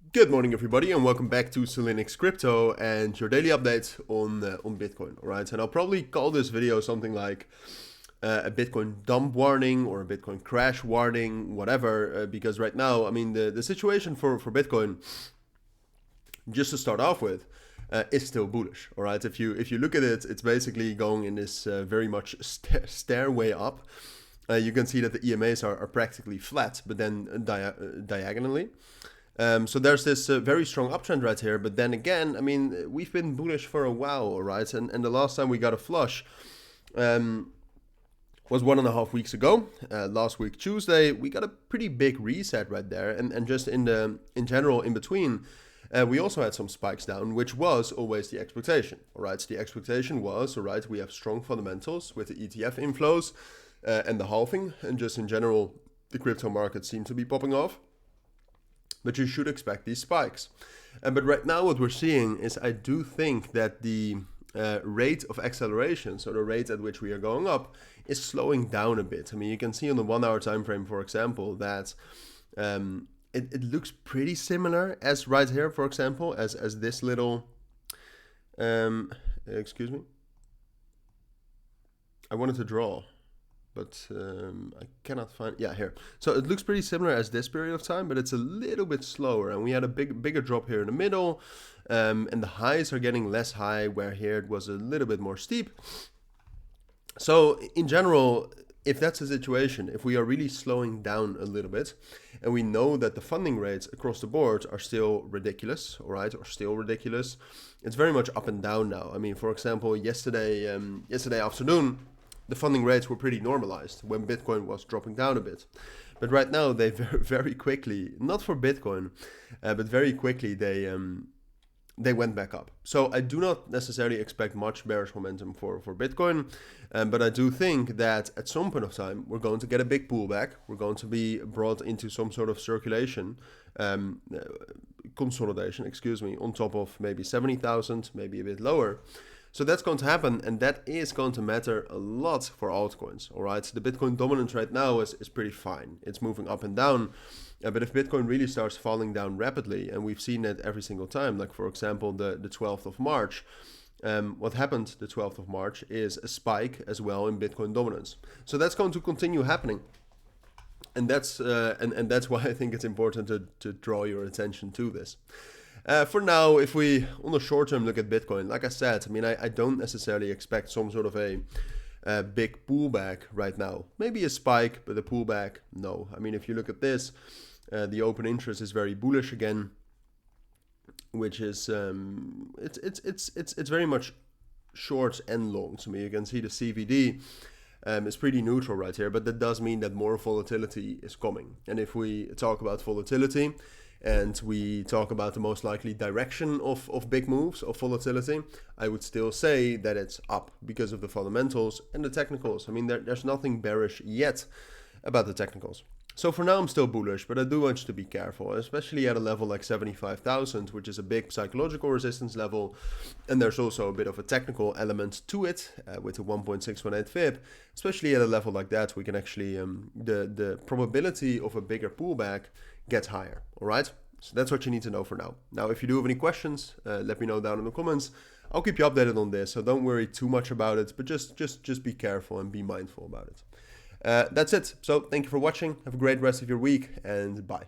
Good morning, everybody, and welcome back to Cilinix Crypto and your daily update on Bitcoin. All right, and I'll probably call this video something like a Bitcoin dump warning or a Bitcoin crash warning, whatever. Because right now, I mean, the situation for Bitcoin, just to start off with, is still bullish. All right, if you look at it, it's basically going in this very much stairway up. You can see that the EMAs are practically flat, but then diagonally. So there's this very strong uptrend right here, but then again, I mean, we've been bullish for a while, all right? And the last time we got a flush was 1.5 weeks ago. Last week, Tuesday, we got a pretty big reset right there. And just in general, in between, we also had some spikes down, which was always the expectation, all right? So the expectation was, all right, we have strong fundamentals with the ETF inflows and the halving, and just in general, the crypto market seemed to be popping off. But you should expect these spikes. But right now what we're seeing is I do think that the rate of acceleration, so the rate at which we are going up, is slowing down a bit. I mean, you can see on the 1 hour time frame, for example, that it looks pretty similar as right here, for example, as this little, excuse me, I wanted to draw, but I cannot find, yeah, here. So it looks pretty similar as this period of time, but it's a little bit slower. And we had a bigger drop here in the middle, and the highs are getting less high, where here it was a little bit more steep. So in general, if that's the situation, if we are really slowing down a little bit, and we know that the funding rates across the board are still ridiculous, all right, or still ridiculous, it's very much up and down now. I mean, for example, yesterday afternoon, the funding rates were pretty normalized when Bitcoin was dropping down a bit. But right now, they very quickly, not for Bitcoin, but very quickly, they went back up. So I do not necessarily expect much bearish momentum for Bitcoin, but I do think that at some point of time, we're going to get a big pullback. We're going to be brought into some sort of circulation, consolidation, excuse me, on top of maybe 70,000, maybe a bit lower. So that's going to happen, and that is going to matter a lot for altcoins, all right? The Bitcoin dominance right now is pretty fine. It's moving up and down, but if Bitcoin really starts falling down rapidly, and we've seen that every single time, like for example, the 12th of March, what happened the 12th of March is a spike as well in Bitcoin dominance. So that's going to continue happening. And that's why I think it's important to draw your attention to this. For now, if we, on the short term, look at Bitcoin, like I said, I mean, I don't necessarily expect some sort of a big pullback right now. Maybe a spike, but a pullback, no. I mean, if you look at this, the open interest is very bullish again, which is, it's very much short and long. So I mean, you can see the CVD is pretty neutral right here, but that does mean that more volatility is coming. And if we talk about volatility, and we talk about the most likely direction of big moves, of volatility, I would still say that it's up because of the fundamentals and the technicals. I mean, there's nothing bearish yet about the technicals. So for now, I'm still bullish, but I do want you to be careful, especially at a level like 75,000, which is a big psychological resistance level. And there's also a bit of a technical element to it with the 1.618 fib. Especially at a level like that, we can actually, the probability of a bigger pullback gets higher, all right? So that's what you need to know for now. Now, if you do have any questions, let me know down in the comments. I'll keep you updated on this, so don't worry too much about it, but just be careful and be mindful about it. That's it. So thank you for watching. Have a great rest of your week, and bye.